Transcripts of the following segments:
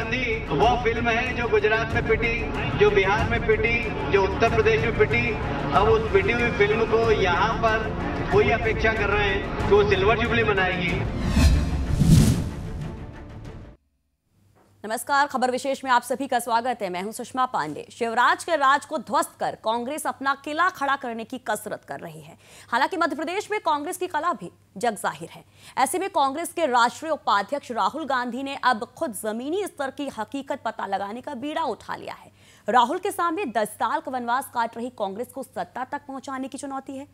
गांधी वो फिल्म है जो गुजरात में पिटी, जो बिहार में पिटी, जो उत्तर प्रदेश में पिटी। अब उस पिटी हुई फिल्म को यहाँ पर कोई अपेक्षा कर रहे हैं कि वो सिल्वर जुबली मनाएगी। नमस्कार, खबर विशेष में आप सभी का स्वागत है। मैं हूं सुषमा पांडे। शिवराज के राज को ध्वस्त कर कांग्रेस अपना किला खड़ा करने की कसरत कर रही है। हालांकि मध्य प्रदेश में कांग्रेस की कला भी जग जाहिर है। ऐसे में कांग्रेस के राष्ट्रीय उपाध्यक्ष राहुल गांधी ने अब खुद जमीनी स्तर की हकीकत पता लगाने का बीड़ा उठा लिया है। राहुल के सामने 10 साल का वनवास काट रही कांग्रेस को सत्ता तक पहुंचाने की चुनौती है,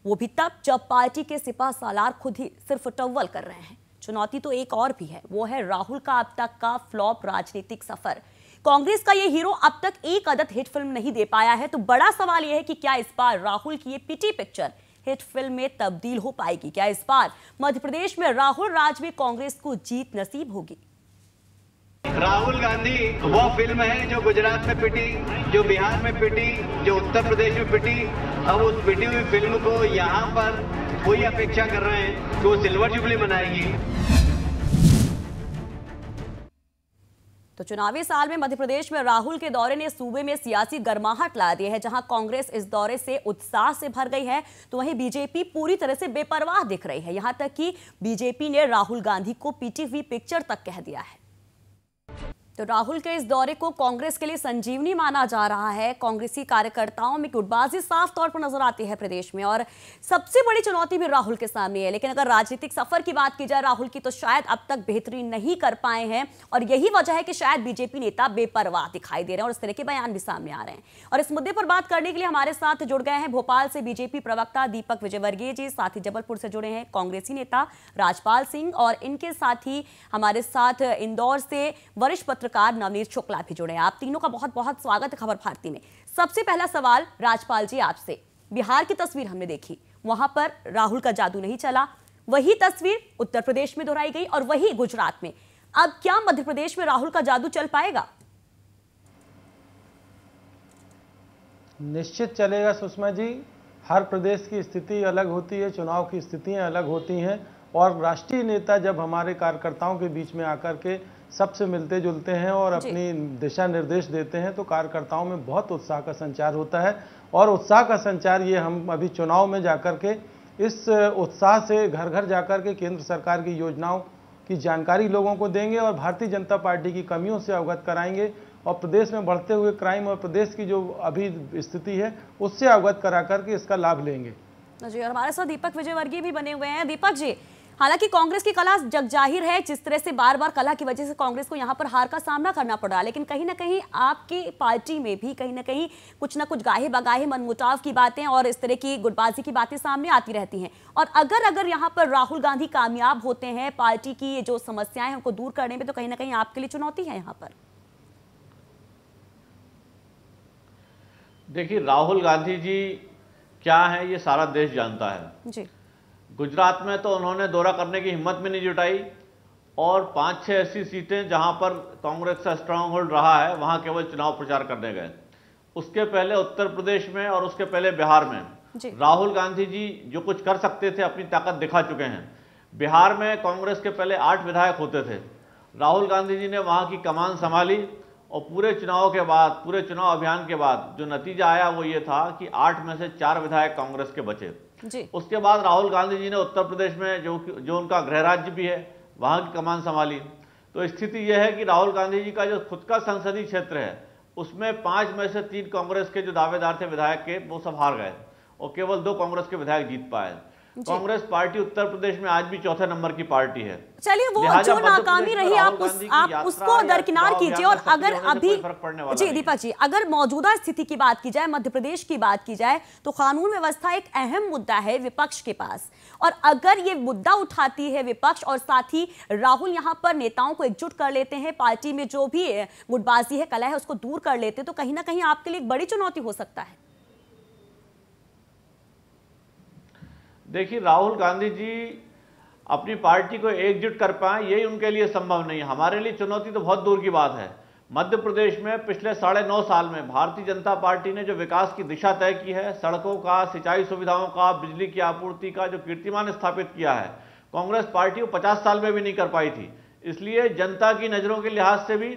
वो भी तब जब पार्टी के सिपह सालार खुद ही सिर्फ टव्वल कर रहे हैं। चुनौती तो एक और भी है, वो है राहुल का अब तक का फ्लॉप राजनीतिक सफर। कांग्रेस का ये हीरो अब तक एक अदद हिट फिल्म नहीं दे पाया है, तो बड़ा सवाल यह है कि क्या इस बार राहुल की ये पिटी पिक्चर हिट फिल्म में तब्दील हो पाएगी? क्या इस बार मध्य प्रदेश में राहुल राज में कांग्रेस को जीत नसीब होगी? राहुल गांधी वो फिल्म है जो गुजरात में पिटी, जो बिहार में पिटी, जो उत्तर प्रदेश में पिटी। अब उस पिटी हुई फिल्म को यहाँ पर कोई अपेक्षा कर रहे हैं कि वो सिल्वर जुबली मनाएगी। तो चुनावी साल में मध्य प्रदेश में राहुल के दौरे ने सूबे में सियासी गर्माहट ला दी है। जहां कांग्रेस इस दौरे से उत्साह से भर गई है, तो वहीं बीजेपी पूरी तरह से बेपरवाह दिख रही है। यहां तक कि बीजेपी ने राहुल गांधी को पीटी हुई पिक्चर तक कह दिया है। तो राहुल के इस दौरे को कांग्रेस के लिए संजीवनी माना जा रहा है। कांग्रेसी कार्यकर्ताओं में गुटबाजी साफ तौर पर नजर आती है प्रदेश में, और सबसे बड़ी चुनौती भी राहुल के सामने है। लेकिन अगर राजनीतिक सफर की बात की जाए राहुल की, तो शायद अब तक बेहतरी नहीं कर पाए हैं, और यही वजह है कि शायद बीजेपी नेता बेपरवाह दिखाई दे रहे हैं और इस तरह के बयान भी सामने आ रहे हैं। और इस मुद्दे पर बात करने के लिए हमारे साथ जुड़ गए हैं भोपाल से बीजेपी प्रवक्ता दीपक विजयवर्गीय जी, साथ ही जबलपुर से जुड़े हैं कांग्रेसी नेता राजपाल सिंह, और इनके साथ ही हमारे साथ इंदौर से वरिष्ठ पत्रकार नवनीत शुक्ला भी जुड़े हैं। आप तीनों का बहुत बहुत स्वागत है खबर भारती में। सबसे पहला सवाल राजपाल जी आपसे, बिहार की तस्वीर हमने देखी, वहां पर राहुल का जादू नहीं चला, वही तस्वीर उत्तर प्रदेश में दोहराई गई और वही गुजरात में। अब क्या मध्य प्रदेश में राहुल का जादू चल पाएगा? निश्चित चलेगा सुषमा जी। हर प्रदेश की स्थिति अलग होती है, चुनाव की स्थितियां अलग होती हैं, और राष्ट्रीय नेता जब हमारे कार्यकर्ताओं के बीच में आकर के सबसे मिलते जुलते हैं और अपनी दिशा निर्देश देते हैं, तो कार्यकर्ताओं में बहुत उत्साह का संचार होता है। और उत्साह का संचार ये हम अभी चुनाव में जाकर के इस उत्साह से घर घर जाकर के केंद्र सरकार की योजनाओं की जानकारी लोगों को देंगे और भारतीय जनता पार्टी की कमियों से अवगत कराएंगे, और प्रदेश में बढ़ते हुए क्राइम और प्रदेश की जो अभी स्थिति है उससे अवगत करा करके इसका लाभ लेंगे जी। और हमारे साथ दीपक विजयवर्गीय भी बने हुए हैं। दीपक जी, हालांकि कांग्रेस की कला जग जाहिर है, जिस तरह से बार बार कला की वजह से कांग्रेस को यहां पर हार का सामना करना पड़ा, लेकिन कहीं ना कहीं आपकी पार्टी में भी कहीं ना कहीं कुछ ना कुछ गाहे बगाहे मनमुटाव की बातें और इस तरह की गुटबाजी की बातें सामने आती रहती हैं। और अगर यहां पर राहुल गांधी कामयाब होते हैं पार्टी की जो समस्याएं हैं उनको दूर करने में, तो कहीं ना कहीं आपके लिए चुनौती है यहाँ पर। देखिए, राहुल गांधी जी क्या है ये सारा देश जानता है जी। गुजरात में तो उन्होंने दौरा करने की हिम्मत भी नहीं जुटाई, और 5-6 ऐसी सीटें जहां पर कांग्रेस का स्ट्रांग होल्ड रहा है वहां केवल चुनाव प्रचार करने गए। उसके पहले उत्तर प्रदेश में और उसके पहले बिहार में राहुल गांधी जी जो कुछ कर सकते थे अपनी ताकत दिखा चुके हैं। बिहार में कांग्रेस के पहले 8 विधायक होते थे, राहुल गांधी जी ने वहां की कमान संभाली, और पूरे चुनाव के बाद, पूरे चुनाव अभियान के बाद जो नतीजा आया वो ये था कि 8 में से 4 विधायक कांग्रेस के बचे जी। उसके बाद राहुल गांधी जी ने उत्तर प्रदेश में जो उनका गृह राज्य भी है वहां की कमान संभाली। तो स्थिति यह है कि राहुल गांधी जी का जो खुद का संसदीय क्षेत्र है उसमें 5 में से 3 कांग्रेस के जो दावेदार थे विधायक के, वो सब हार गए और केवल 2 कांग्रेस के विधायक जीत पाए। कांग्रेस पार्टी उत्तर प्रदेश में आज भी चौथे नंबर की पार्टी है। चलिए, वो जो नाकामी रही आप उसको दरकिनार कीजिए। और अगर अभी जी दीपक जी, अगर मौजूदा स्थिति की बात की जाए, मध्य प्रदेश की बात की जाए, तो कानून व्यवस्था एक अहम मुद्दा है विपक्ष के पास, और अगर ये मुद्दा उठाती है विपक्ष और साथ ही राहुल यहाँ पर नेताओं को एकजुट कर लेते हैं, पार्टी में जो भी गुटबाजी है, कलह है, उसको दूर कर लेते हैं, तो कहीं ना कहीं आपके लिए एक बड़ी चुनौती हो सकता है। देखिए, राहुल गांधी जी अपनी पार्टी को एकजुट कर पाए यही उनके लिए संभव नहीं है। हमारे लिए चुनौती तो बहुत दूर की बात है। मध्य प्रदेश में पिछले 9.5 साल में भारतीय जनता पार्टी ने जो विकास की दिशा तय की है, सड़कों का, सिंचाई सुविधाओं का, बिजली की आपूर्ति का जो कीर्तिमान स्थापित किया है, कांग्रेस पार्टी को 50 साल में भी नहीं कर पाई थी। इसलिए जनता की नज़रों के लिहाज से भी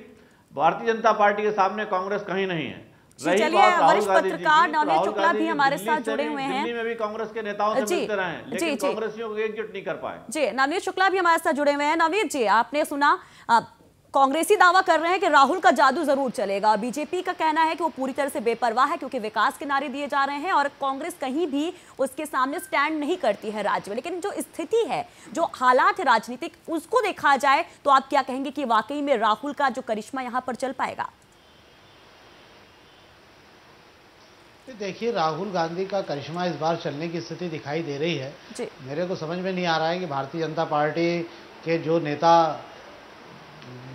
भारतीय जनता पार्टी के सामने कांग्रेस कहीं नहीं है। चलिए, वरिष्ठ पत्रकार नवनीत शुक्ला भी हमारे साथ जुड़े हुए हैं। दिल्ली में भी कांग्रेस के नेताओं से मिलते रहे हैं, लेकिन कांग्रेसियों को एकजुट नहीं कर पाए। जी, नवनीत शुक्ला भी हमारे साथ जुड़े हुए हैं। नवनीत जी, आपने सुना कांग्रेसी दावा कर रहे हैं कि राहुल का जादू जरूर चलेगा। बीजेपी का कहना है कि वो पूरी तरह से बेपरवाह है क्योंकि विकास के नारे दिए जा रहे हैं और कांग्रेस कहीं भी उसके सामने स्टैंड नहीं करती है राज्य में। लेकिन जो स्थिति है, जो हालात है राजनीतिक, उसको देखा जाए तो आप क्या कहेंगे कि वाकई में राहुल का जो करिश्मा यहां पर चल पाएगा? देखिए, राहुल गांधी का करिश्मा इस बार चलने की स्थिति दिखाई दे रही है। मेरे को समझ में नहीं आ रहा है कि भारतीय जनता पार्टी के जो नेता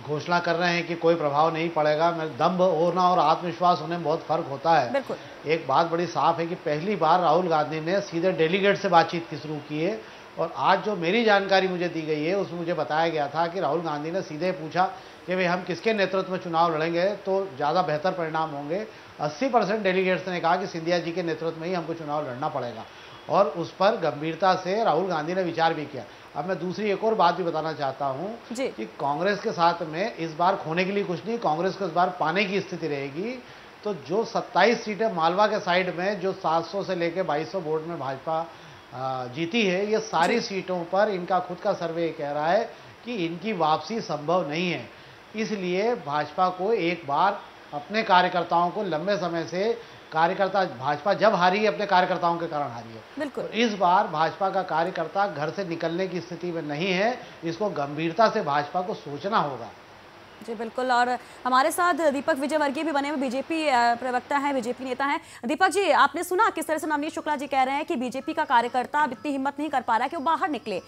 घोषणा कर रहे हैं कि कोई प्रभाव नहीं पड़ेगा, दम्भ होना और आत्मविश्वास होने में बहुत फर्क होता है। एक बात बड़ी साफ है कि पहली बार राहुल गांधी ने सीधे डेलीगेट से बातचीत की शुरू की है और आज जो मेरी जानकारी मुझे दी गई है उसमें मुझे बताया गया था कि राहुल गांधी ने सीधे पूछा कि भाई हम किसके नेतृत्व में चुनाव लड़ेंगे तो ज़्यादा बेहतर परिणाम होंगे। 80% डेलीगेट्स ने कहा कि सिंधिया जी के नेतृत्व में ही हमको चुनाव लड़ना पड़ेगा और उस पर गंभीरता से राहुल गांधी ने विचार भी किया। अब मैं दूसरी एक और बात भी बताना चाहता हूँ कि कांग्रेस के साथ में इस बार खोने के लिए कुछ नहीं, कांग्रेस को इस बार पाने की स्थिति रहेगी। तो जो 27 सीटें मालवा के साइड में जो 700 से लेकर 2200 वोट में भाजपा जीती है, ये सारी सीटों पर इनका खुद का सर्वे कह रहा है कि इनकी वापसी संभव नहीं है। इसलिए भाजपा को एक बार अपने कार्यकर्ताओं को, लंबे समय से कार्यकर्ता भाजपा जब हारी है अपने कार्यकर्ताओं के कारण हारी है, बिल्कुल इस बार भाजपा का कार्यकर्ता घर से निकलने की स्थिति में नहीं है। इसको गंभीरता से भाजपा को सोचना होगा। जी बिल्कुल, और हमारे साथ दीपक विजयवर्गीय भी बने हुए बीजेपी प्रवक्ता हैं, बीजेपी नेता हैं। दीपक जी, आपने सुना किस तरह से नवनीत शुक्ला जी कह रहे हैं कि बीजेपी का कार्यकर्ता अब इतनी हिम्मत नहीं कर पा रहा है कि वो बाहर निकले।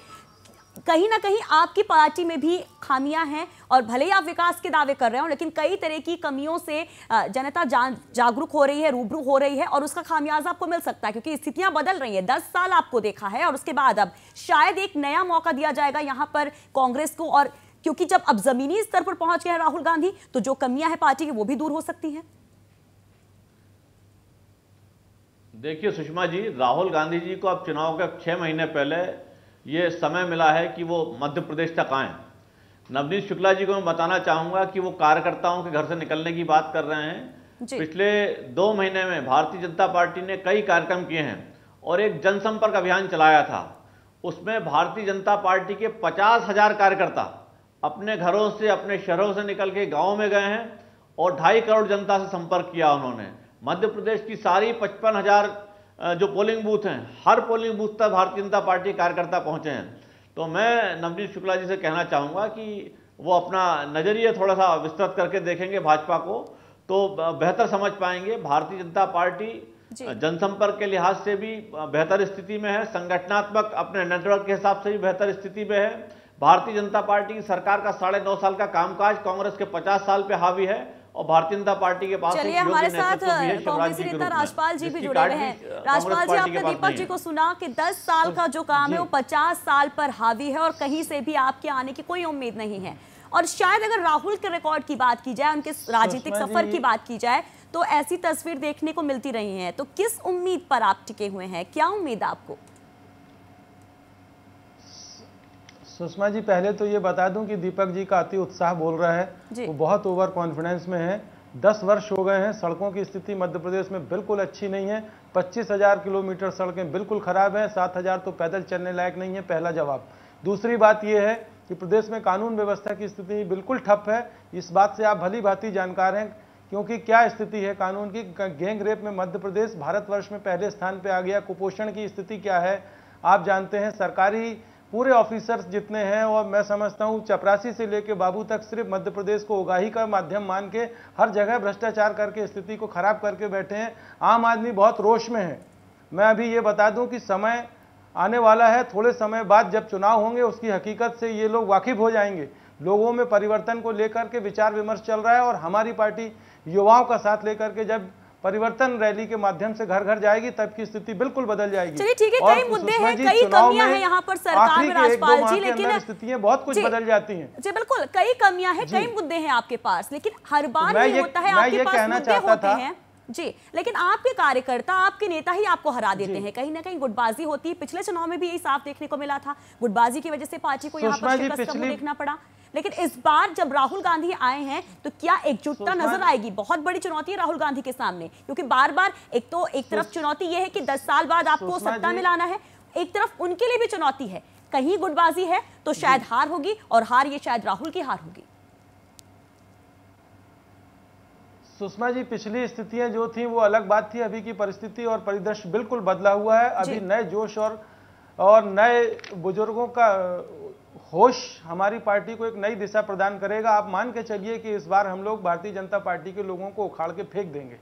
कहीं ना कहीं आपकी पार्टी में भी खामियां हैं और भले ही आप विकास के दावे कर रहे हो, लेकिन कई तरह की कमियों से जनता जागरूक हो रही है, रूबरू हो रही है और उसका खामियाजा आपको मिल सकता है क्योंकि स्थितियां बदल रही हैं। 10 साल आपको देखा है और उसके बाद अब शायद एक नया मौका दिया जाएगा यहां पर कांग्रेस को, और क्योंकि जब अब जमीनी स्तर पर पहुंच गए हैं राहुल गांधी तो जो कमियां हैं पार्टी की वो भी दूर हो सकती हैं। देखिए सुषमा जी, राहुल गांधी जी को अब चुनाव के 6 महीने पहले ये समय मिला है कि वो मध्य प्रदेश तक आए। नवनीत शुक्ला जी को मैं बताना चाहूंगा कि वो कार्यकर्ताओं के घर से निकलने की बात कर रहे हैं। पिछले 2 महीने में भारतीय जनता पार्टी ने कई कार्यक्रम किए हैं और एक जनसंपर्क अभियान चलाया था। उसमें भारतीय जनता पार्टी के 50,000 कार्यकर्ता अपने घरों से, अपने शहरों से निकल के गाँव में गए हैं और 2.5 करोड़ जनता से संपर्क किया उन्होंने। मध्य प्रदेश की सारी 55,000 जो पोलिंग बूथ हैं, हर पोलिंग बूथ तक भारतीय जनता पार्टी कार्यकर्ता पहुंचे हैं। तो मैं नवनीत शुक्ला जी से कहना चाहूँगा कि वो अपना नज़रिया थोड़ा सा विस्तृत करके देखेंगे भाजपा को तो बेहतर समझ पाएंगे। भारतीय जनता पार्टी जनसंपर्क के लिहाज से भी बेहतर स्थिति में है, संगठनात्मक अपने नेटवर्क के हिसाब से भी बेहतर स्थिति में है। भारतीय जनता पार्टी की सरकार का 9.5 साल का कामकाज कांग्रेस के 50 साल पे हावी है और भारतीय जनता पार्टी के पास चलिए हमारे साथ कांग्रेसी नेता राजपाल जी भी जुड़े हुए हैं। राजपाल जी, आपने दीपक जी को सुना कि 10 साल का जो काम है वो 50 साल पर हावी है और कहीं से भी आपके आने की कोई उम्मीद नहीं है। और शायद अगर राहुल के रिकॉर्ड की बात की जाए, उनके राजनीतिक सफर की बात की जाए तो ऐसी तस्वीर देखने को मिलती रही है। तो किस उम्मीद पर आप टिके हुए हैं, क्या उम्मीद आपको? सुषमा जी, पहले तो ये बता दूं कि दीपक जी का अति उत्साह बोल रहा है, वो बहुत ओवर कॉन्फिडेंस में है। 10 वर्ष हो गए हैं, सड़कों की स्थिति मध्य प्रदेश में बिल्कुल अच्छी नहीं है। 25,000 किलोमीटर सड़कें बिल्कुल खराब हैं, 7,000 तो पैदल चलने लायक नहीं है, पहला जवाब। दूसरी बात यह है कि प्रदेश में कानून व्यवस्था की स्थिति बिल्कुल ठप है। इस बात से आप भली भांति जानकार हैं क्योंकि क्या स्थिति है कानून की। गैंग रेप में मध्य प्रदेश भारतवर्ष में पहले स्थान पर आ गया। कुपोषण की स्थिति क्या है आप जानते हैं। सरकारी पूरे ऑफिसर्स जितने हैं और मैं समझता हूं चपरासी से लेकर बाबू तक सिर्फ मध्य प्रदेश को उगाही का माध्यम मान के हर जगह भ्रष्टाचार करके स्थिति को खराब करके बैठे हैं। आम आदमी बहुत रोष में है। मैं अभी ये बता दूं कि समय आने वाला है, थोड़े समय बाद जब चुनाव होंगे उसकी हकीकत से ये लोग वाकिफ हो जाएंगे। लोगों में परिवर्तन को लेकर के विचार विमर्श चल रहा है और हमारी पार्टी युवाओं का साथ लेकर के जब परिवर्तन रैली के माध्यम से घर घर जाएगी तब की स्थिति बिल्कुल बदल जाएगी। चलिए ठीक है, कई मुद्दे हैं, कई कमियां हैं यहाँ पर सरकार में राजपाल जी, लेकिन स्थितियां बहुत कुछ बदल जाती हैं। जी बिल्कुल, कई कमियां हैं, कई मुद्दे हैं आपके पास, लेकिन हर बार नहीं होता है। आपके पास मुद्दे होते हैं, जी, लेकिन आपके कार्यकर्ता, आपके नेता ही आपको हरा देते हैं। कहीं ना कहीं गुटबाजी होती है। पिछले चुनाव में भी यही साफ देखने को मिला था। गुटबाजी की वजह से पार्टी को यहाँ पर शिकस्त देखना पड़ा। लेकिन इस बार जब राहुल गांधी आए हैं तो क्या एकजुटता नजर आएगी? बहुत बड़ी चुनौती है राहुल गांधी के सामने, क्योंकि बार बार एक तरफ चुनौती यह है कि 10 साल बाद आपको सत्ता में लाना है, एक तरफ उनके लिए भी चुनौती है, कहीं गुटबाजी है तो शायद हार होगी, और हार ये शायद राहुल की हार होगी। सुषमा जी, पिछली स्थितियां जो थी वो अलग बात थी। अभी की परिस्थिति और परिदृश्य बिल्कुल बदला हुआ है। अभी नए जोश और नए बुजुर्गों का होश हमारी पार्टी को एक नई दिशा प्रदान करेगा। आप मान के चलिए कि इस बार हम लोग भारतीय जनता पार्टी के लोगों को उखाड़ के फेंक देंगे,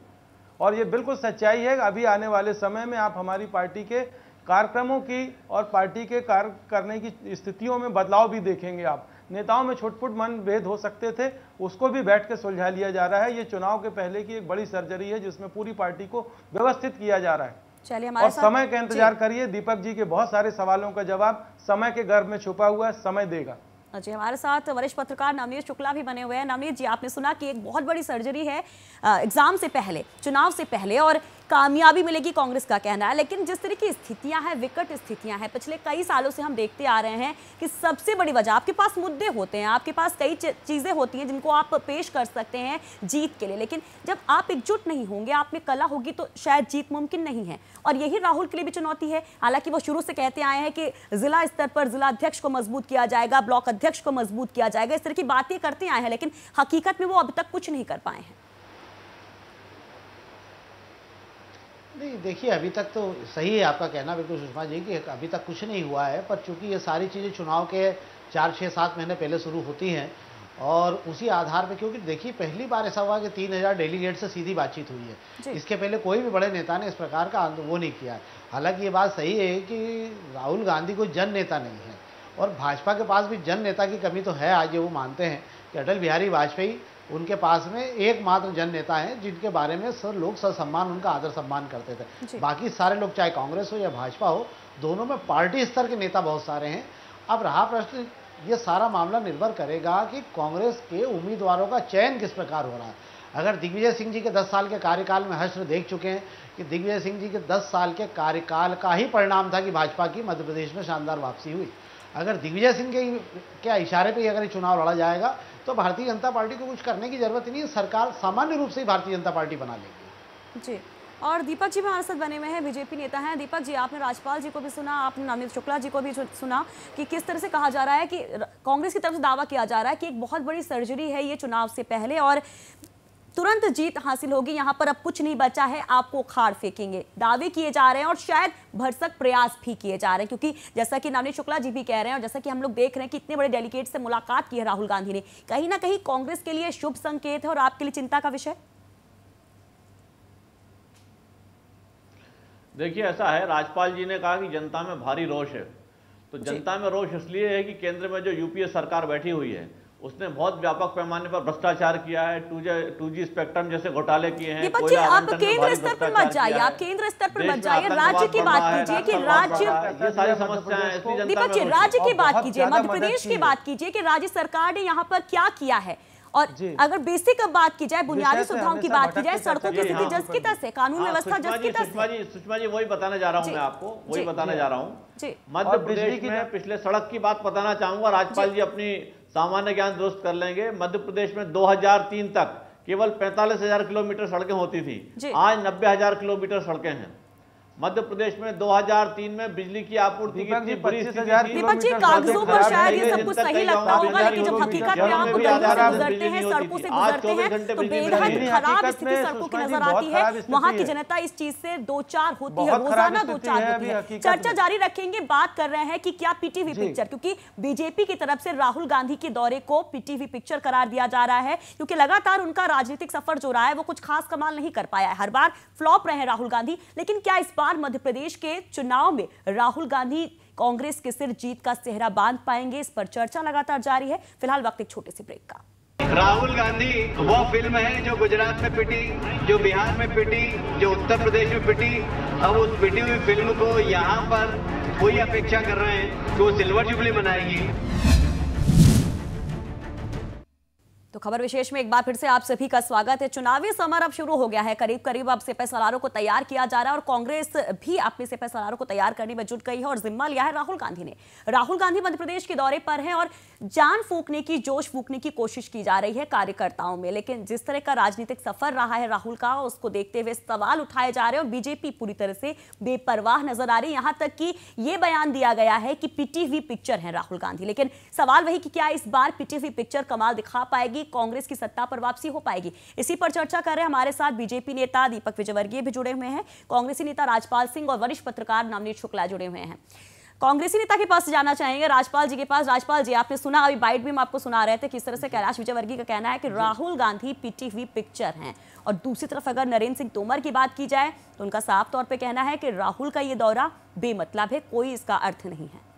और ये बिल्कुल सच्चाई है। अभी आने वाले समय में आप हमारी पार्टी के कार्यक्रमों की और पार्टी के कार्य करने की स्थितियों में बदलाव भी देखेंगे। आप नेताओं में छोट-फुट मनभेद हो सकते थे, उसको भी बैठ के सुलझा लिया जा रहा है। ये चुनाव के पहले की एक बड़ी सर्जरी है जिसमें पूरी पार्टी को व्यवस्थित किया जा रहा है। चलिए, हमारे साथ समय का इंतजार करिए। दीपक जी के बहुत सारे सवालों का जवाब समय के गर्भ में छुपा हुआ है, समय देगा। जी, हमारे साथ वरिष्ठ पत्रकार नवनीत शुक्ला भी बने हुए हैं। नवनीत जी, आपने सुना कि एक बहुत बड़ी सर्जरी है एग्जाम से पहले, चुनाव से पहले, और कामयाबी मिलेगी कांग्रेस का कहना है। लेकिन जिस तरह की स्थितियां हैं, विकट स्थितियां हैं, पिछले कई सालों से हम देखते आ रहे हैं कि सबसे बड़ी वजह, आपके पास मुद्दे होते हैं, आपके पास कई चीजें होती हैं जिनको आप पेश कर सकते हैं जीत के लिए, लेकिन जब आप एकजुट नहीं होंगे, आप में कला होगी, तो शायद जीत मुमकिन नहीं है। और यही राहुल के लिए भी चुनौती है। हालांकि वो शुरू से कहते आए हैं कि जिला स्तर पर जिला अध्यक्ष को मजबूत किया जाएगा, ब्लॉक अध्यक्ष को मजबूत किया जाएगा, इस तरह की बातें करते आए हैं, लेकिन हकीकत में वो अभी तक कुछ नहीं कर पाए हैं। नहीं, देखिए, अभी तक तो सही है आपका कहना बिल्कुल सुषमा जी कि अभी तक कुछ नहीं हुआ है, पर चूंकि ये सारी चीज़ें चुनाव के 4, 6, 7 महीने पहले शुरू होती हैं, और उसी आधार पे, क्योंकि देखिए पहली बार ऐसा हुआ कि 3000 डेलीगेट से सीधी बातचीत हुई है। इसके पहले कोई भी बड़े नेता ने इस प्रकार का वो नहीं किया। हालांकि ये बात सही है कि राहुल गांधी कोई जन नेता नहीं है, और भाजपा के पास भी जन नेता की कमी तो है। आज ये वो मानते हैं कि अटल बिहारी वाजपेयी उनके पास में एकमात्र जन नेता हैं जिनके बारे में लोग सम्मान, उनका आदर सम्मान करते थे। बाकी सारे लोग, चाहे कांग्रेस हो या भाजपा हो, दोनों में पार्टी स्तर के नेता बहुत सारे हैं। अब रहा प्रश्न, ये सारा मामला निर्भर करेगा कि कांग्रेस के उम्मीदवारों का चयन किस प्रकार हो रहा है। अगर दिग्विजय सिंह जी के 10 साल के कार्यकाल में हर्ष देख चुके हैं कि दिग्विजय सिंह जी के 10 साल के कार्यकाल का ही परिणाम था कि भाजपा की मध्य प्रदेश में शानदार वापसी हुई। अगर दिग्विजय सिंह के इशारे पे अगर ये चुनाव लड़ा जाएगा तो भारतीय जनता पार्टी को कुछ करने की जरूरत नहीं है। सरकार सामान्य रूप से ही भारतीय जनता पार्टी बना लेगी। जी, और दीपक जी भी हमारे साथ बने हुए हैं, बीजेपी नेता हैं। दीपक जी, आपने राज्यपाल जी को भी सुना, आपने नवनीत शुक्ला जी को भी सुना कि किस तरह से कहा जा रहा है कि कांग्रेस की तरफ से दावा किया जा रहा है कि एक बहुत बड़ी सर्जरी है ये चुनाव से पहले, और तुरंत जीत हासिल होगी, यहाँ पर अब कुछ नहीं बचा है, आपको उखाड़ फेंकेंगे। दावे किए जा रहे हैं और शायद भरसक प्रयास भी किए जा रहे हैं, क्योंकि जैसा कि नवनीत शुक्ला जी भी कह रहे हैं और जैसा कि हम लोग देख रहे हैं कि इतने बड़े डेलीगेट से मुलाकात की है राहुल गांधी ने, कहीं ना कहीं कांग्रेस के लिए शुभ संकेत है और आपके लिए चिंता का विषय। देखिए, ऐसा है, राज्यपाल जी ने कहा कि जनता में भारी रोष है। तो जनता में रोष इसलिए है कि केंद्र में जो यूपीए सरकार बैठी हुई है उसने बहुत व्यापक पैमाने पर भ्रष्टाचार किया है। 2G स्पेक्ट्रम जैसे घोटाले किए हैं। आप केंद्र स्तर पर मत जाइए, आप केंद्र स्तर पर मत जाइए, राज्य की बात कीजिए कि राज्य, ये सारी समस्याएं, दीपक जी राज्य की बात कीजिए, मध्य प्रदेश की बात कीजिए कि राज्य सरकार ने यहाँ पर क्या किया है। और अगर बेसिक बात की जाए, बुनियादी सुविधाओं की बात की जाए, सड़कों की स्थिति जस की तस है, कानून व्यवस्था जस की तस है। सुषमा जी, वही बताने जा रहा हूँ मैं आपको, वही बताने जा रहा हूँ। मध्य प्रदेश में पिछले सड़क की बात बताना चाहूंगा, राज्यपाल जी अपनी सामान्य ज्ञान दुरुस्त कर लेंगे। मध्य प्रदेश में 2003 तक केवल 45,000 किलोमीटर सड़कें होती थी, आज 90,000 किलोमीटर सड़कें हैं। मध्य प्रदेश में 2003 में बिजली की आपूर्ति की इतनी बुरी स्थिति थी। दीपक जी, कागजों पर शायद ये सब कुछ सही लगता होगा, लेकिन जब हकीकत में आप गलियों से गुजरते हैं, सड़कों से गुजरते हैं, तो बेहद खराब स्थिति सड़कों की नजर आती है। वहां की जनता इस चीज से दो चार होती है, रोजाना दो चार होती है। चर्चा जारी रखेंगे, बात कर रहे हैं कि क्या पीटीवी पिक्चर, क्योंकि बीजेपी की तरफ से राहुल गांधी के दौरे को पीटीवी पिक्चर करार दिया जा रहा है, क्योंकि लगातार उनका राजनीतिक सफर जो रहा है वो कुछ खास कमाल नहीं कर पाया है। हर बार फ्लॉप रहे राहुल गांधी, लेकिन क्या इस बार मध्य प्रदेश के चुनाव में राहुल गांधी कांग्रेस के सिर जीत का सेहरा बांध पाएंगे? इस पर चर्चा लगातार जारी है। फिलहाल वक्त एक छोटे से ब्रेक का। राहुल गांधी वो फिल्म है जो गुजरात में पिटी, जो बिहार में पिटी, जो उत्तर प्रदेश में पिटी। अब उस पिटी हुई फिल्म को यहाँ पर कोई अपेक्षा कर रहे हैं कि वो सिल्वर जुबली मनाएगी। तो खबर विशेष में एक बार फिर से आप सभी का स्वागत है। चुनावी समर अब शुरू हो गया है। करीब करीब अब सिपह सलारों को तैयार किया जा रहा है और कांग्रेस भी अपने सिपह सलारों को तैयार करने में जुट गई है और जिम्मा लिया है राहुल गांधी ने। राहुल गांधी मध्य प्रदेश के दौरे पर हैं और जान फूंकने की, जोश फूंकने की कोशिश की जा रही है कार्यकर्ताओं में। लेकिन जिस तरह का राजनीतिक सफर रहा है राहुल का, उसको देखते हुए सवाल उठाए जा रहे हैं और बीजेपी पूरी तरह से बेपरवाह नजर आ रही है। यहां तक कि यह बयान दिया गया है कि पिटी हुई पिक्चर है राहुल गांधी। लेकिन सवाल वही कि क्या इस बार पिटी हुई पिक्चर कमाल दिखा पाएगी, कांग्रेस की सत्ता पर वापसी हो पाएगी? इसी पर चर्चा कर रहे हैं हमारे साथ बीजेपी नेता दीपक विजयवर्गीय भी जुड़े हुए हैं, कांग्रेसी नेता राजपाल सिंह और वरिष्ठ पत्रकार नवनीत शुक्ला जुड़े हुए हैं। कांग्रेसी नेता के पास जाना चाहेंगे, राजपाल जी के पास। राजपाल जी, आपने सुना, अभी बाइट भी हम आपको सुना रहे थे किस तरह से कैलाश विजयवर्गीय का कहना है कि राहुल गांधी पिटी हुई पिक्चर हैं, और दूसरी तरफ अगर नरेंद्र सिंह तोमर की बात की जाए तो उनका साफ तौर पर कहना है कि राहुल का ये दौरा बेमतलब है, कोई इसका अर्थ नहीं है।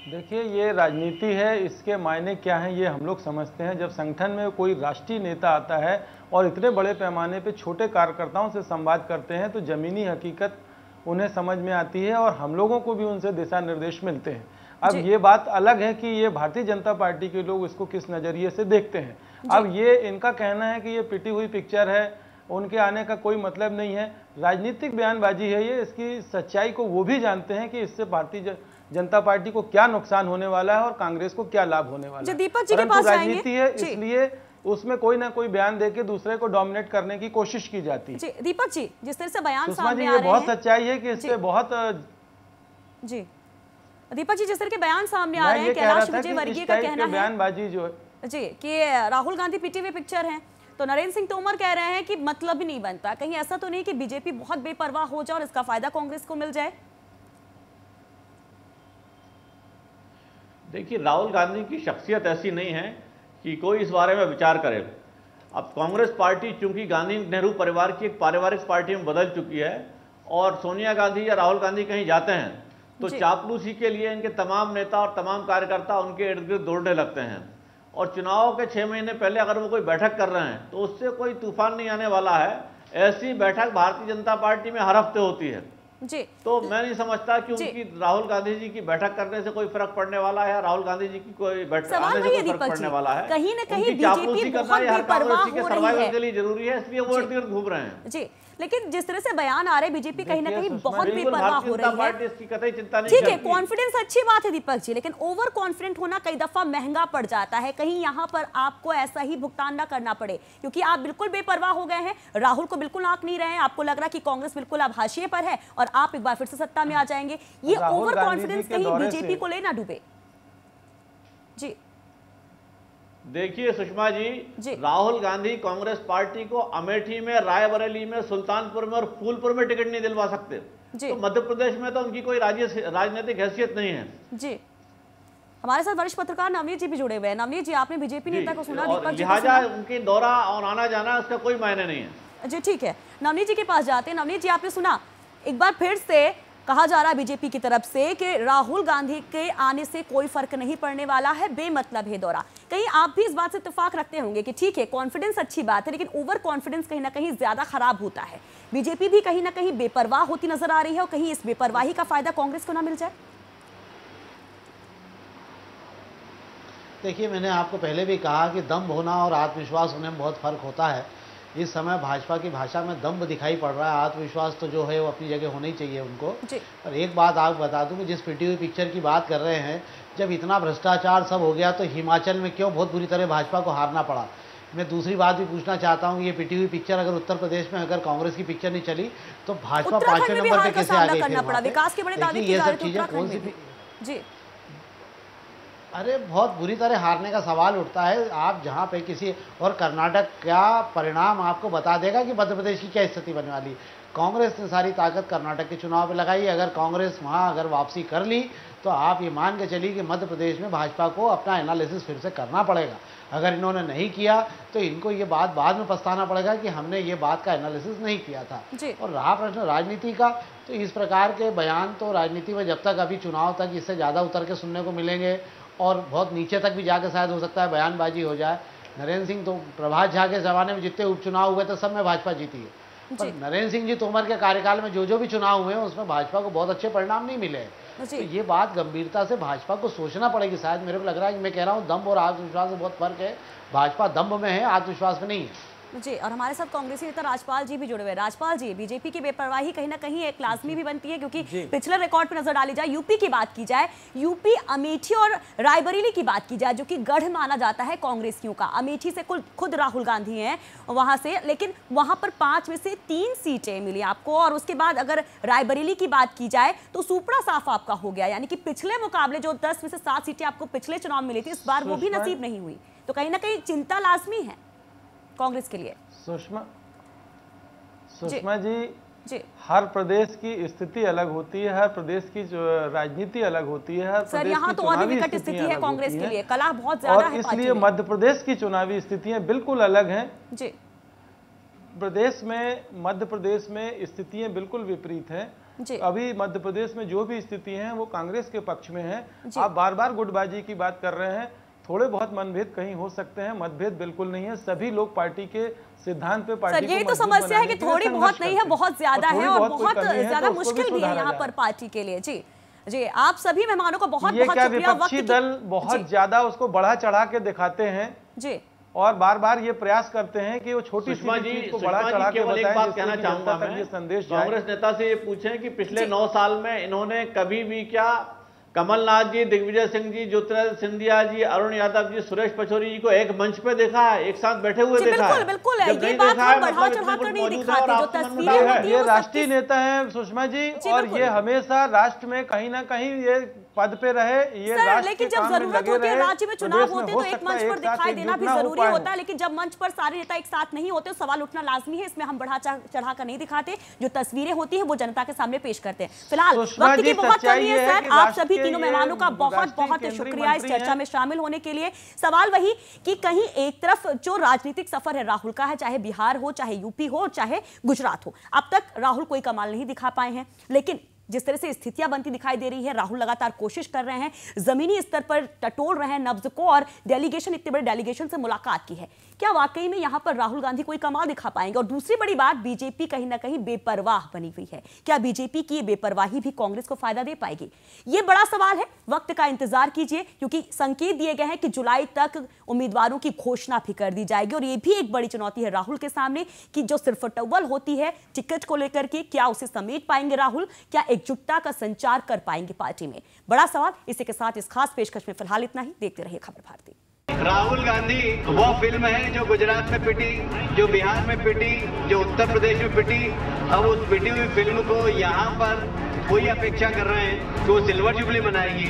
देखिए, ये राजनीति है, इसके मायने क्या हैं ये हम लोग समझते हैं। जब संगठन में कोई राष्ट्रीय नेता आता है और इतने बड़े पैमाने पे छोटे कार्यकर्ताओं से संवाद करते हैं तो जमीनी हकीकत उन्हें समझ में आती है और हम लोगों को भी उनसे दिशा निर्देश मिलते हैं। अब ये बात अलग है कि ये भारतीय जनता पार्टी के लोग इसको किस नज़रिए से देखते हैं। अब ये इनका कहना है कि ये पिटी हुई पिक्चर है, उनके आने का कोई मतलब नहीं है, राजनीतिक बयानबाजी है ये। इसकी सच्चाई को वो भी जानते हैं कि इससे भारतीय जनता पार्टी को क्या नुकसान होने वाला है और कांग्रेस को क्या लाभ होने वाला है। दीपक जी के पास राजनीति है, इसलिए उसमें कोई ना कोई बयान देके दूसरे को डोमिनेट करने की कोशिश की जाती है। दीपक जी, जिस तरह से बयान सामने आ रहे हैं, ये बहुत सच्चाई है कि इससे बहुत जी दीपक जी, जिस तरह के बयान सामने आ रहे हैं, कैलाश विजयवर्गीय का कहना है बयानबाजी जो है जी कि राहुल गांधी पिटी हुई पिक्चर हैं, तो नरेंद्र सिंह तोमर कह रहे हैं कि मतलब ही नहीं बनता। कहीं ऐसा तो नहीं कि बीजेपी बहुत बेपरवाह हो जाए और इसका फायदा कांग्रेस को मिल जाए? देखिए, राहुल गांधी की शख्सियत ऐसी नहीं है कि कोई इस बारे में विचार करे। अब कांग्रेस पार्टी चूंकि गांधी नेहरू परिवार की एक पारिवारिक पार्टी में बदल चुकी है और सोनिया गांधी या राहुल गांधी कहीं जाते हैं तो चापलूसी के लिए इनके तमाम नेता और तमाम कार्यकर्ता उनके इर्द गिर्द दौड़ने लगते हैं। और चुनाव के 6 महीने पहले अगर वो कोई बैठक कर रहे हैं तो उससे कोई तूफान नहीं आने वाला है। ऐसी बैठक भारतीय जनता पार्टी में हर हफ्ते होती है जी। तो मैं नहीं समझता कि उनकी राहुल गांधी जी की बैठक करने से कोई फर्क पड़ने वाला है, राहुल गांधी जी की कोई बैठक आने से कोई फर्क पड़ने वाला है। कहीं न कहीं बीजेपी बहुत बेपरवाह हो रही है, के लिए जरूरी है, इसलिए वो इर्द गिर्द घूम रहे हैं जी। लेकिन जिस तरह से बयान आ रहे हैं, बीजेपी कहीं ना कहीं बहुत बेपरवाह हो रही है। इसकी कतई चिंता नहीं। ठीक है, कॉन्फिडेंस अच्छी बात है दीपक जी, लेकिन ओवर कॉन्फिडेंट होना कई दफा महंगा पड़ जाता है। कहीं यहाँ पर आपको ऐसा ही भुगतान ना करना पड़े, क्योंकि आप बिल्कुल बेपरवाह हो गए हैं, राहुल को बिल्कुल आंक नहीं रहे हैं, आपको लग रहा है कि कांग्रेस बिल्कुल अब हाशिए पर है और आप एक बार फिर से सत्ता में आ जाएंगे। ये ओवर कॉन्फिडेंस कहीं बीजेपी को ले ना डूबे। जी देखिए सुषमा जी, राहुल गांधी कांग्रेस पार्टी को अमेठी में, रायबरेली में, सुल्तानपुर में और फूलपुर में टिकट नहीं दिलवा सकते। तो मध्य प्रदेश में तो उनकी कोई राजनीतिक हैसियत नहीं है जी। हमारे साथ वरिष्ठ पत्रकार नवनीत जी भी जुड़े हुए हैं। नवनीत जी, आपने बीजेपी नेता को सुना, दीपक जी लिहाजा उनकी दौरा और आना जाना उसका कोई मायने नहीं है जी। ठीक है, नवनीत जी के पास जाते हैं। नवनीत जी, आपने सुना, एक बार फिर से कहा जा रहा है बीजेपी की तरफ से कि राहुल गांधी के आने से कोई फर्क नहीं पड़ने वाला है, बेमतलब है दौरा। कहीं आप भी इस बात से इत्तेफाक रखते होंगे कि ठीक है, कॉन्फिडेंस अच्छी बात है, लेकिन ओवर कॉन्फिडेंस कहीं ना कहीं ज्यादा खराब होता है। बीजेपी भी कहीं ना कहीं बेपरवाह होती नजर आ रही है और कहीं इस बेपरवाही का फायदा कांग्रेस को ना मिल जाए। देखिए, मैंने आपको पहले भी कहा कि दम्भ होना और आत्मविश्वास होने में बहुत फर्क होता है। इस समय भाजपा की भाषा में दम्भ दिखाई पड़ रहा है, आत्मविश्वास तो जो है वो अपनी जगह होना ही चाहिए उनको। और एक बात आप बता दूं कि जिस पिटी हुई पिक्चर की बात कर रहे हैं, जब इतना भ्रष्टाचार सब हो गया तो हिमाचल में क्यों बहुत बुरी तरह भाजपा को हारना पड़ा? मैं दूसरी बात भी पूछना चाहता हूँ, ये पिटी हुई पिक्चर अगर उत्तर प्रदेश में अगर कांग्रेस की पिक्चर नहीं चली तो भाजपा 5वें नंबर पे कैसे आ गई? ये सब चीजें कौन सी जी? अरे बहुत बुरी तरह हारने का सवाल उठता है। आप जहाँ पे किसी और कर्नाटक का परिणाम आपको बता देगा कि मध्य प्रदेश की क्या स्थिति बनने वाली। कांग्रेस ने सारी ताकत कर्नाटक के चुनाव पे लगाई। अगर कांग्रेस वहाँ अगर वापसी कर ली तो आप ये मान के चलिए कि मध्य प्रदेश में भाजपा को अपना एनालिसिस फिर से करना पड़ेगा। अगर इन्होंने नहीं किया तो इनको ये बात बाद में पछताना पड़ेगा कि हमने ये बात का एनालिसिस नहीं किया था। और रहा प्रश्न राजनीति का, तो इस प्रकार के बयान तो राजनीति में जब तक अभी चुनाव तक इससे ज़्यादा उतर के सुनने को मिलेंगे और बहुत नीचे तक भी जाके शायद हो सकता है बयानबाजी हो जाए। नरेंद्र सिंह तो प्रभात झा के ज़माने में जितने उपचुनाव हुए थे सब में भाजपा जीती है, पर नरेंद्र सिंह जी तोमर के कार्यकाल में जो भी चुनाव हुए हैं उसमें भाजपा को बहुत अच्छे परिणाम नहीं मिले। तो ये बात गंभीरता से भाजपा को सोचना पड़ेगी। शायद मेरे को लग रहा है कि मैं कह रहा हूँ दम्भ और आत्मविश्वास में बहुत फर्क है। भाजपा दम्भ में है, आत्मविश्वास में नहीं है जी। और हमारे साथ कांग्रेसी नेता राजपाल जी भी जुड़े हुए हैं। राजपाल जी, बीजेपी की बेपरवाही कहीं ना कहीं एक लाजमी भी बनती है, क्योंकि पिछले रिकॉर्ड पर नजर डाली जाए, यूपी की बात की जाए, यूपी अमेठी और रायबरेली की बात की जाए, जो कि गढ़ माना जाता है कांग्रेसियों का। अमेठी से खुद राहुल गांधी हैं वहां से, लेकिन वहां पर 5 में से 3 सीटें मिली आपको। और उसके बाद अगर रायबरेली की बात की जाए तो सुपड़ा साफ आपका हो गया, यानी कि पिछले मुकाबले जो 10 में से 7 सीटें आपको पिछले चुनाव में मिली थी, इस बार वो भी नसीब नहीं हुई। तो कहीं ना कहीं चिंता लाजमी है कांग्रेस के लिए। सुषमा जी, हर प्रदेश की स्थिति अलग होती है, हर प्रदेश की जो राजनीति अलग होती है, हर सर यहाँ तो और भी विकट स्थिति है कांग्रेस के लिए, कलह बहुत ज्यादा है, इसलिए मध्य प्रदेश की चुनावी स्थितियां बिल्कुल अलग हैं जी। मध्य प्रदेश में स्थितियां बिल्कुल विपरीत हैं। अभी मध्य प्रदेश में जो भी स्थिति है वो कांग्रेस के पक्ष में है। आप बार बार गुटबाजी की बात कर रहे हैं, थोड़े बहुत मनभेद कहीं हो सकते हैं, मतभेद बिल्कुल नहीं है। सभी लोग पार्टी के सिद्धांत पे पार्टी सर, यही तो समस्या है कि थोड़ी बहुत नहीं है, बहुत ज्यादा है और बहुत ज्यादा मुश्किल भी है यहाँ पर पार्टी के लिए। जी, आप सभी मेहमानों को बहुत बहुत शुक्रिया। विपक्षी दल बहुत ज्यादा उसको बढ़ा चढ़ा के दिखाते हैं जी, और बार बार ये प्रयास करते हैं कि वो छोटी सी चीज को बढ़ा चढ़ा के बताएं। एक बात कहना चाहूंगा मैं, संदेश कांग्रेस नेता से ये पूछें कि पिछले 9 साल में इन्होंने कभी भी क्या कमलनाथ जी, दिग्विजय सिंह जी, ज्योतिरादित्य सिंधिया जी, अरुण यादव जी, सुरेश पचौरी जी को एक मंच पे देखा है, एक साथ बैठे हुए देखा है? बिल्कुल है, ये बात हम बढ़ा चढ़ाकर नहीं दिखाते, जो तस्वीरें होती है। ये राष्ट्रीय नेता हैं सुषमा जी, और ये हमेशा राष्ट्र में कहीं ना कहीं ये पद पे रहे। ये लेकिन जब जरूरत होती है, राज्य में चुनाव होते हैं तो एक मंच पर दिखाई देना भी जरूरी होता है, लेकिन जब मंच पर सारे नेता एक साथ नहीं होते, सवाल उठना लाजमी है। इसमें हम बढ़ा चढ़ाकर नहीं दिखाते, जो तस्वीरें होती हैं वो जनता के सामने पेश करते हैं। फिलहाल वक्त की बहुत कमी है सर, आप सभी तीनों मेहमानों का बहुत बहुत शुक्रिया इस चर्चा में शामिल होने के लिए। सवाल वही कि कहीं एक तरफ जो राजनीतिक सफर है राहुल का है, चाहे बिहार हो, चाहे यूपी हो, चाहे गुजरात हो, अब तक राहुल कोई कमाल नहीं दिखा पाए हैं, लेकिन जिस तरह से स्थितियां बनती दिखाई दे रही है, राहुल लगातार कोशिश कर रहे हैं, जमीनी स्तर पर टटोल रहे हैं नब्ज को, और डेलीगेशन, इतने बड़े डेलीगेशन से मुलाकात की है। क्या वाकई में यहां पर राहुल गांधी कोई कमाल दिखा पाएंगे? और दूसरी बड़ी बात, बीजेपी कहीं ना कहीं बेपरवाह बनी हुई है। क्या बीजेपी की बेपरवाही भी कांग्रेस को फायदा दे पाएगी? यह बड़ा सवाल है, वक्त का इंतजार कीजिए, क्योंकि संकेत दिए गए हैं कि जुलाई तक उम्मीदवारों की घोषणा भी कर दी जाएगी। और यह भी एक बड़ी चुनौती है राहुल के सामने कि जो सिर्फ टव्वल होती है टिकट को लेकर के, क्या उसे समेट पाएंगे राहुल? क्या एकजुटता का संचार कर पाएंगे पार्टी में? बड़ा सवाल। इसी के साथ इस खास पेशकश में फिलहाल इतना ही। देखते रहिए खबर भारती। राहुल गांधी वो फिल्म है जो गुजरात में पिटी, जो बिहार में पिटी, जो उत्तर प्रदेश में पिटी। अब उस पिटी हुई फिल्म को यहाँ पर कोई अपेक्षा कर रहे हैं कि वो सिल्वर जुबली मनाएगी।